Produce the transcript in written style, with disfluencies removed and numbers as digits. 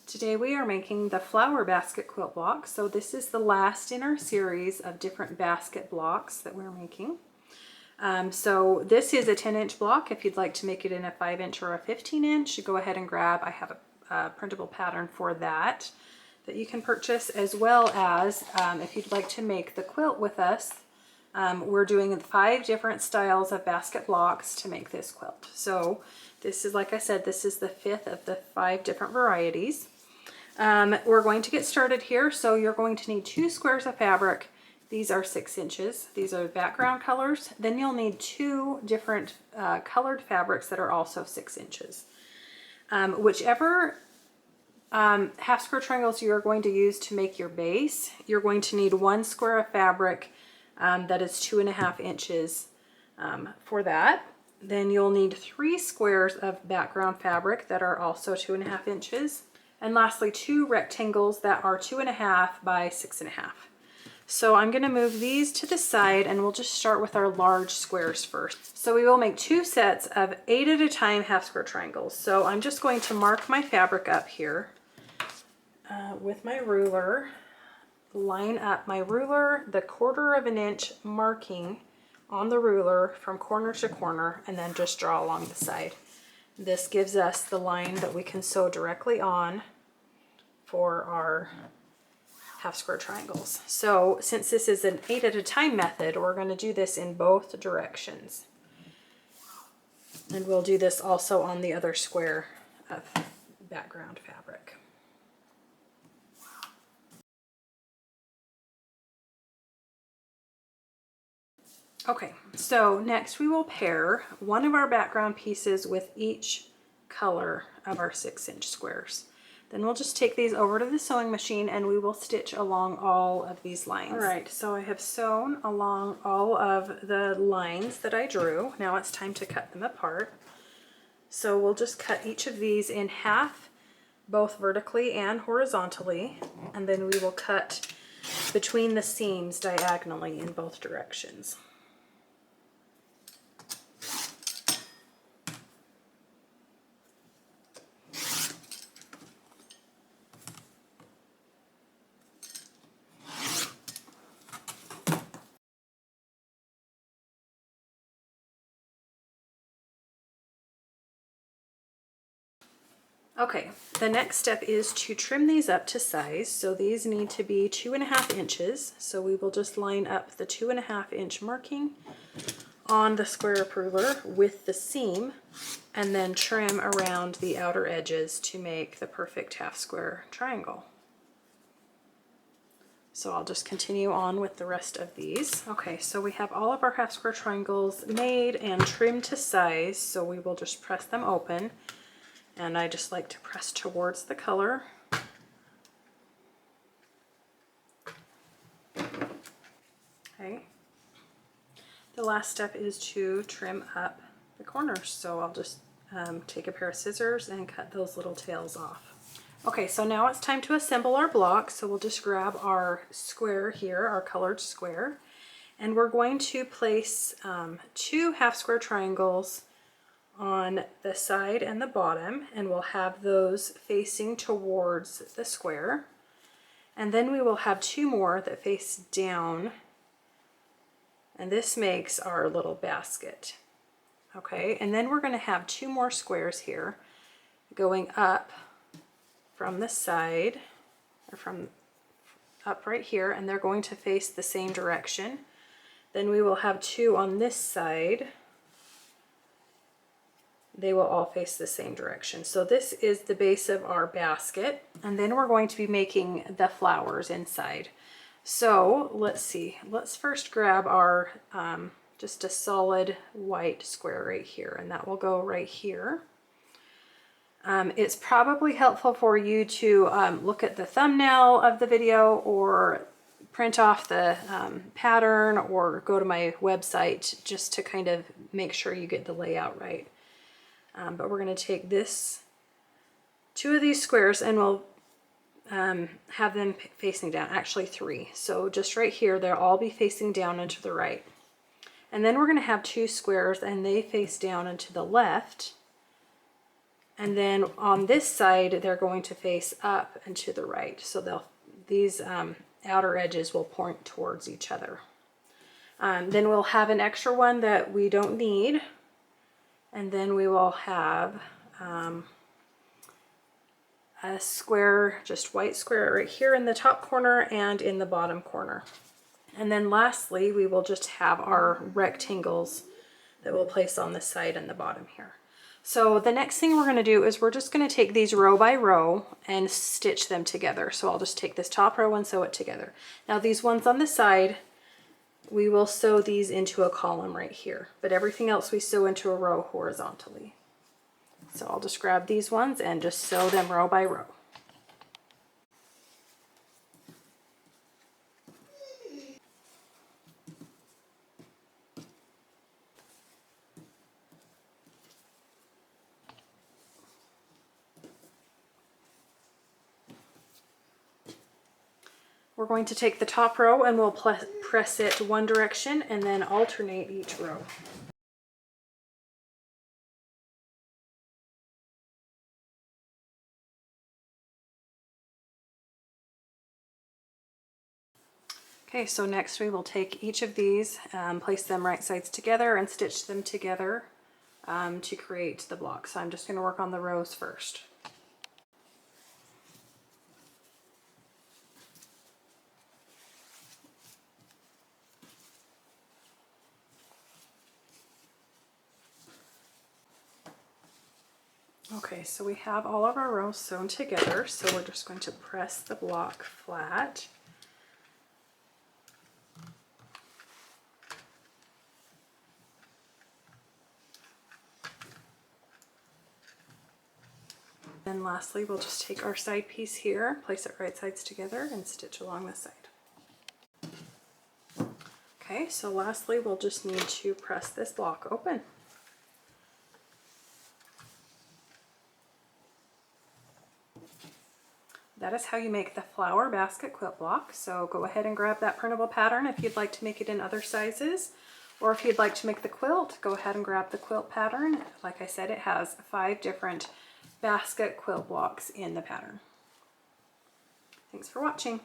Today we are making the flower basket quilt block. So this is the last in our series of different basket blocks that we're making. So this is a 10-inch block. If you'd like to make it in a 5-inch or a 15-inch, go ahead and grab. I have a printable pattern for that you can purchase, as well as if you'd like to make the quilt with us. We're doing 5 different styles of basket blocks to make this quilt. So this is, like I said, this is the 5th of the 5 different varieties. We're going to get started here. So you're going to need 2 squares of fabric. These are 6 inches. These are background colors. Then you'll need 2 different colored fabrics that are also 6 inches. Whichever half square triangles you're going to use to make your base, you're going to need 1 square of fabric that is 2.5 inches for that. Then you'll need 3 squares of background fabric that are also 2.5 inches. And lastly, 2 rectangles that are 2.5 by 6.5. So I'm going to move these to the side, and we'll just start with our large squares first. So we will make 2 sets of 8 at a time half square triangles. So I'm just going to mark my fabric up here with my ruler, line up my ruler, the 1/4 inch marking on the ruler from corner to corner, and then just draw along the side. This gives us the line that we can sew directly on for our half square triangles. So since this is an 8 at a time method, we're going to do this in both directions. And we'll do this also on the other square of background fabric. Okay, so next we will pair one of our background pieces with each color of our 6-inch squares. Then we'll just take these over to the sewing machine and we will stitch along all of these lines. All right, so I have sewn along all of the lines that I drew. Now it's time to cut them apart. So we'll just cut each of these in half, both vertically and horizontally, and then we will cut between the seams diagonally in both directions. Okay, the next step is to trim these up to size. So these need to be 2.5 inches. So we will just line up the 2.5 inch marking on the square ruler with the seam, and then trim around the outer edges to make the perfect half square triangle. So I'll just continue on with the rest of these. Okay, so we have all of our half square triangles made and trimmed to size. So we will just press them open. And I just like to press towards the color. Okay. The last step is to trim up the corners. So I'll just take a pair of scissors and cut those little tails off. Okay, so now it's time to assemble our block. So we'll just grab our square here, our colored square, and we're going to place 2 half square triangles on the side and the bottom, and we'll have those facing towards the square. And then we will have 2 more that face down, and this makes our little basket. Okay, and then we're going to have 2 more squares here going up from the side, or from up right here, and they're going to face the same direction. Then we will have 2 on this side. They will all face the same direction. So this is the base of our basket, and then we're going to be making the flowers inside. So let's see, let's first grab our just a solid white square right here, and that will go right here. It's probably helpful for you to look at the thumbnail of the video, or print off the pattern, or go to my website just to kind of make sure you get the layout right. But we're going to take 2 of these squares, and we'll have them facing down, actually 3. So just right here, they'll all be facing down and to the right. And then we're going to have 2 squares, and they face down and to the left. And then on this side, they're going to face up and to the right. So these outer edges will point towards each other. Then we'll have an extra one that we don't need. And then we will have a square, just white square right here in the top corner and in the bottom corner. And then lastly, we will just have our rectangles that we'll place on the side and the bottom here. So the next thing we're going to do is we're just going to take these row by row and stitch them together. So I'll just take this top row and sew it together. Now these ones on the side, we will sew these into a column right here, but everything else we sew into a row horizontally. So I'll just grab these ones and just sew them row by row. We're going to take the top row and we'll press it one direction and then alternate each row. Okay, so next we will take each of these, place them right sides together and stitch them together to create the block. So I'm just going to work on the rows first. Okay, so we have all of our rows sewn together, so we're just going to press the block flat. And lastly, we'll just take our side piece here, place it right sides together and stitch along the side. Okay, so lastly, we'll just need to press this block open. That is how you make the flower basket quilt block. So go ahead and grab that printable pattern if you'd like to make it in other sizes, or if you'd like to make the quilt, go ahead and grab the quilt pattern. Like I said, it has 5 different basket quilt blocks in the pattern. Thanks for watching.